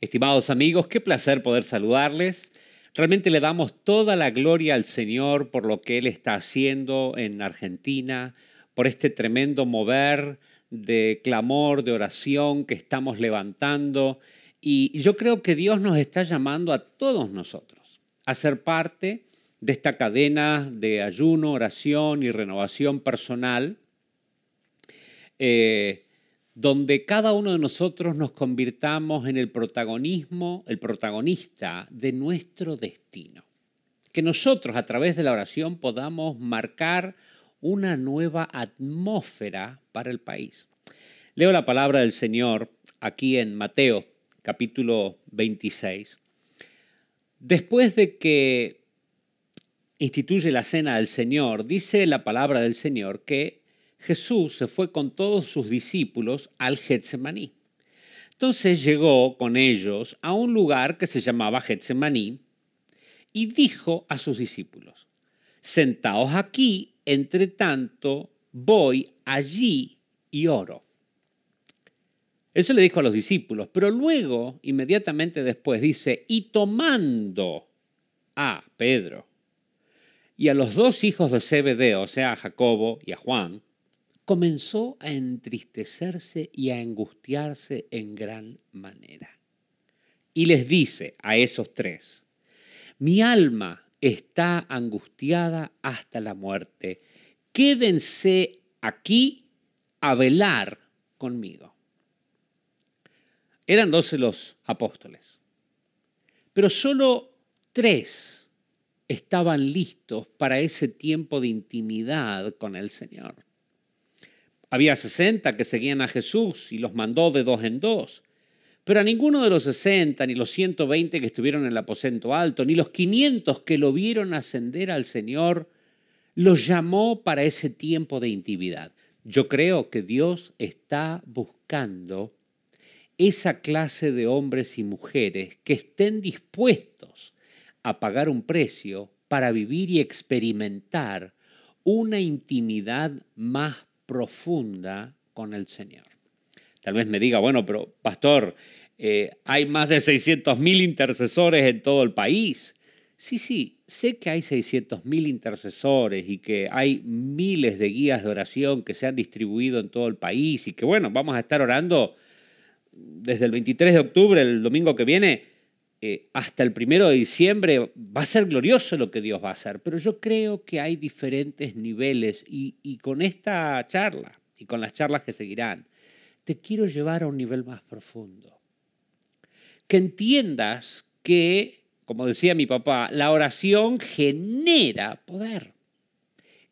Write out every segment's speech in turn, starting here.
Estimados amigos, qué placer poder saludarles. Realmente le damos toda la gloria al Señor por lo que Él está haciendo en Argentina, por este tremendo mover de clamor, de oración que estamos levantando. Y yo creo que Dios nos está llamando a todos nosotros a ser parte de esta cadena de ayuno, oración y renovación personal, donde cada uno de nosotros nos convirtamos en el protagonista de nuestro destino. Que nosotros a través de la oración podamos marcar una nueva atmósfera para el país. Leo la palabra del Señor aquí en Mateo, capítulo 26. Después de que instituye la cena del Señor, dice la palabra del Señor que Jesús se fue con todos sus discípulos al Getsemaní. Entonces llegó con ellos a un lugar que se llamaba Getsemaní y dijo a sus discípulos: sentaos aquí, entre tanto voy allí y oro. Eso le dijo a los discípulos, pero luego, inmediatamente después, dice: y tomando a Pedro y a los dos hijos de Zebedeo, o sea, a Jacobo y a Juan, comenzó a entristecerse y a angustiarse en gran manera. Y les dice a esos tres: mi alma está angustiada hasta la muerte. Quédense aquí a velar conmigo. Eran 12 los apóstoles, pero solo 3 estaban listos para ese tiempo de intimidad con el Señor. Había 60 que seguían a Jesús y los mandó de 2 en 2. Pero a ninguno de los 60, ni los 120 que estuvieron en el aposento alto, ni los 500 que lo vieron ascender al Señor, los llamó para ese tiempo de intimidad. Yo creo que Dios está buscando esa clase de hombres y mujeres que estén dispuestos a pagar un precio para vivir y experimentar una intimidad más profunda con el Señor. Tal vez me diga: bueno, pero pastor, hay más de 600.000 intercesores en todo el país. Sí, sé que hay 600.000 intercesores y que hay miles de guías de oración que se han distribuido en todo el país y que, bueno, vamos a estar orando desde el 23 de octubre, el domingo que viene, hasta el 1 de diciembre. Va a ser glorioso lo que Dios va a hacer, pero yo creo que hay diferentes niveles y con esta charla y con las charlas que seguirán, te quiero llevar a un nivel más profundo. Que entiendas que, como decía mi papá, la oración genera poder.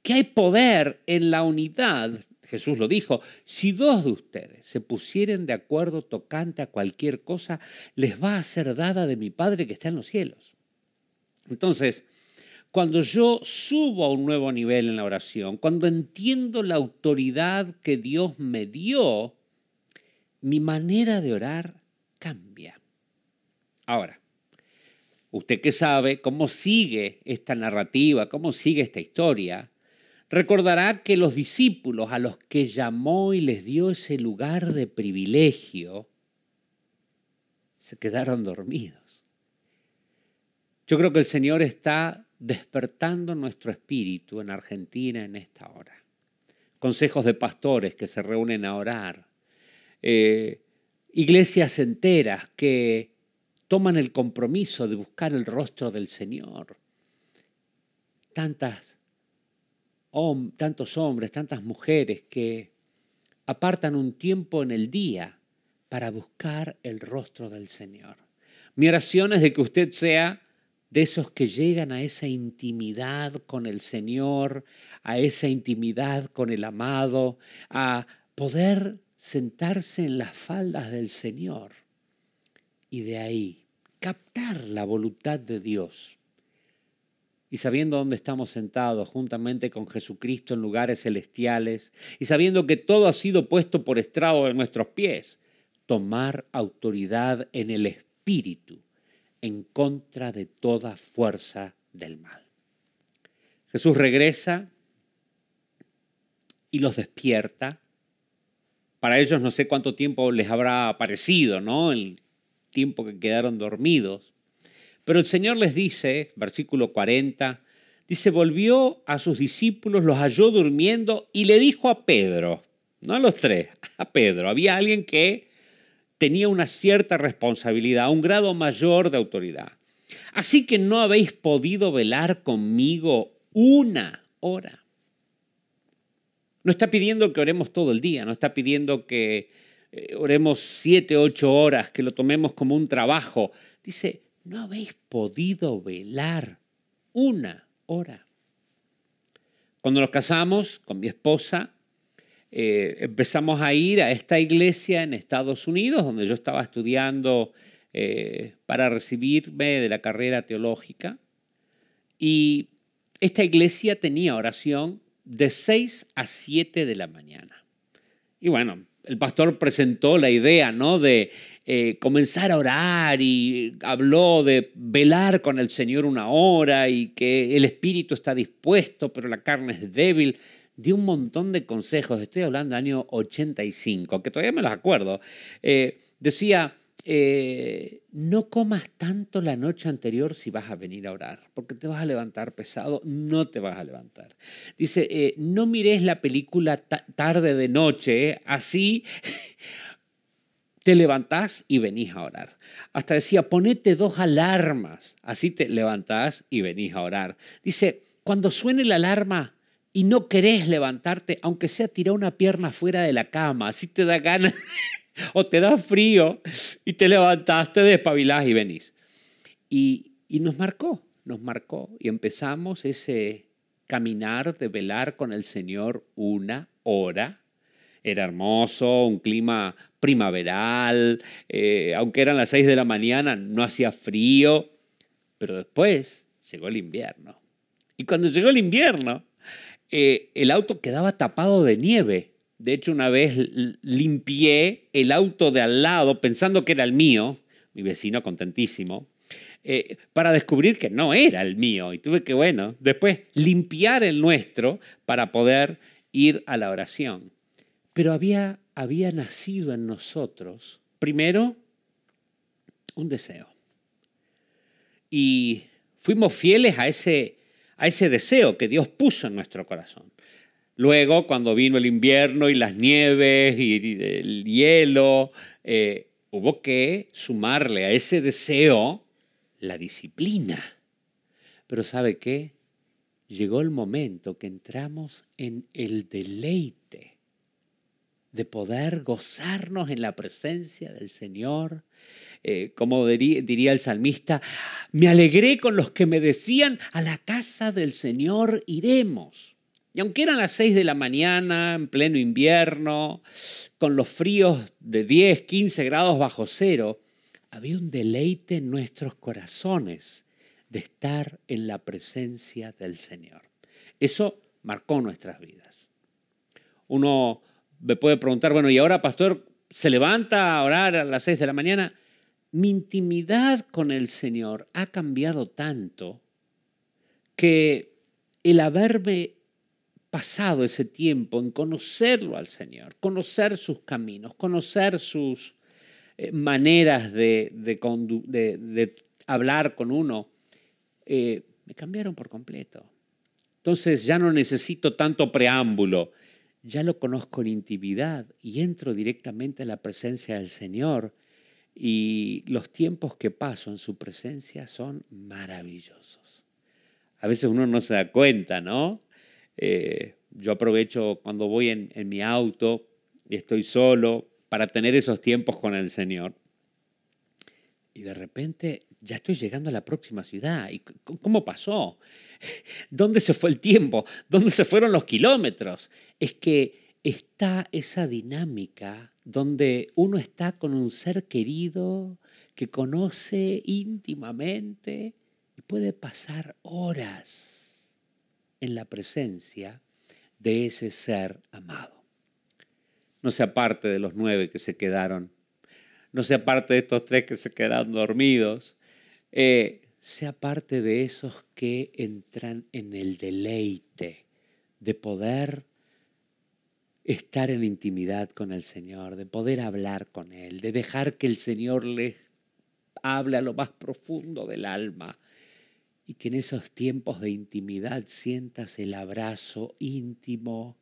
Que hay poder en la unidad. Jesús lo dijo: si 2 de ustedes se pusieren de acuerdo tocante a cualquier cosa, les va a ser dada de mi Padre que está en los cielos. Entonces, cuando yo subo a un nuevo nivel en la oración, cuando entiendo la autoridad que Dios me dio, mi manera de orar cambia. Ahora, usted que sabe cómo sigue esta narrativa, cómo sigue esta historia, recordará que los discípulos a los que llamó y les dio ese lugar de privilegio, se quedaron dormidos. Yo creo que el Señor está despertando nuestro espíritu en Argentina en esta hora. Consejos de pastores que se reúnen a orar. Iglesias enteras que toman el compromiso de buscar el rostro del Señor. Tantos hombres, tantas mujeres que apartan un tiempo en el día para buscar el rostro del Señor. Mi oración es de que usted sea de esos que llegan a esa intimidad con el Señor, a esa intimidad con el amado, a poder sentarse en las faldas del Señor y de ahí captar la voluntad de Dios. Y sabiendo dónde estamos sentados juntamente con Jesucristo en lugares celestiales y sabiendo que todo ha sido puesto por estrado de nuestros pies, tomar autoridad en el Espíritu en contra de toda fuerza del mal. Jesús regresa y los despierta. Para ellos no sé cuánto tiempo les habrá parecido, ¿no? tiempo que quedaron dormidos. Pero el Señor les dice, versículo 40, dice, volvió a sus discípulos, los halló durmiendo y le dijo a Pedro, no a los tres, a Pedro, había alguien que tenía una cierta responsabilidad, un grado mayor de autoridad. Así que no habéis podido velar conmigo una hora. No está pidiendo que oremos todo el día, no está pidiendo que oremos 7, 8 horas, que lo tomemos como un trabajo. Dice, no habéis podido velar una hora. Cuando nos casamos con mi esposa, empezamos a ir a esta iglesia en Estados Unidos, donde yo estaba estudiando para recibirme de la carrera teológica. Y esta iglesia tenía oración de 6 a 7 de la mañana. Y bueno, el pastor presentó la idea, ¿no?, de comenzar a orar y habló de velar con el Señor una hora y que el espíritu está dispuesto, pero la carne es débil. Dio un montón de consejos. Estoy hablando del año 85, que todavía me los acuerdo. Decía, no comas tanto la noche anterior si vas a venir a orar, porque te vas a levantar pesado, no te vas a levantar. Dice, no mires la película tarde de noche, así te levantás y venís a orar. Hasta decía, ponete 2 alarmas, así te levantás y venís a orar. Dice, cuando suene la alarma y no querés levantarte, aunque sea tirar una pierna fuera de la cama, así te da ganas o te da frío y te levantás, te despabilás y venís. Y nos marcó y empezamos ese caminar de velar con el Señor una hora. Era hermoso, un clima primaveral, aunque eran las 6 de la mañana, no hacía frío, pero después llegó el invierno. Y cuando llegó el invierno, el auto quedaba tapado de nieve. De hecho, una vez limpié el auto de al lado pensando que era el mío, mi vecino contentísimo, para descubrir que no era el mío. Y tuve que, bueno, después limpiar el nuestro para poder ir a la oración. Pero había nacido en nosotros, primero, un deseo. Y fuimos fieles a ese deseo que Dios puso en nuestro corazón. Luego, cuando vino el invierno y las nieves y el hielo, hubo que sumarle a ese deseo la disciplina. Pero ¿sabe qué? Llegó el momento que entramos en el deleite de poder gozarnos en la presencia del Señor. Como diría el salmista, me alegré con los que me decían, a la casa del Señor iremos. Y aunque eran las 6 de la mañana, en pleno invierno, con los fríos de 10, 15 grados bajo cero, había un deleite en nuestros corazones de estar en la presencia del Señor. Eso marcó nuestras vidas. Uno me puede preguntar, bueno, ¿y ahora, pastor, se levanta a orar a las 6 de la mañana? Mi intimidad con el Señor ha cambiado tanto que el haberme pasado ese tiempo en conocerlo al Señor, conocer sus caminos, conocer sus maneras de hablar con uno, me cambiaron por completo. Entonces ya no necesito tanto preámbulo, ya lo conozco en intimidad y entro directamente a la presencia del Señor y los tiempos que paso en su presencia son maravillosos. A veces uno no se da cuenta, ¿no? Yo aprovecho cuando voy en mi auto y estoy solo para tener esos tiempos con el Señor. Y de repente ya estoy llegando a la próxima ciudad. ¿Y cómo pasó? ¿Dónde se fue el tiempo? ¿Dónde se fueron los kilómetros? Es que está esa dinámica donde uno está con un ser querido que conoce íntimamente y puede pasar horas en la presencia de ese ser amado. No se aparte de los 9 que se quedaron. No sea parte de estos 3 que se quedaron dormidos. Sea parte de esos que entran en el deleite de poder estar en intimidad con el Señor, de poder hablar con Él, de dejar que el Señor les hable a lo más profundo del alma y que en esos tiempos de intimidad sientas el abrazo íntimo,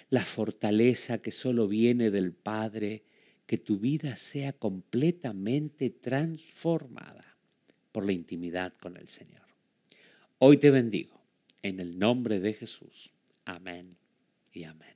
la fortaleza que solo viene del Padre, que tu vida sea completamente transformada por la intimidad con el Señor. Hoy te bendigo en el nombre de Jesús. Amén y amén.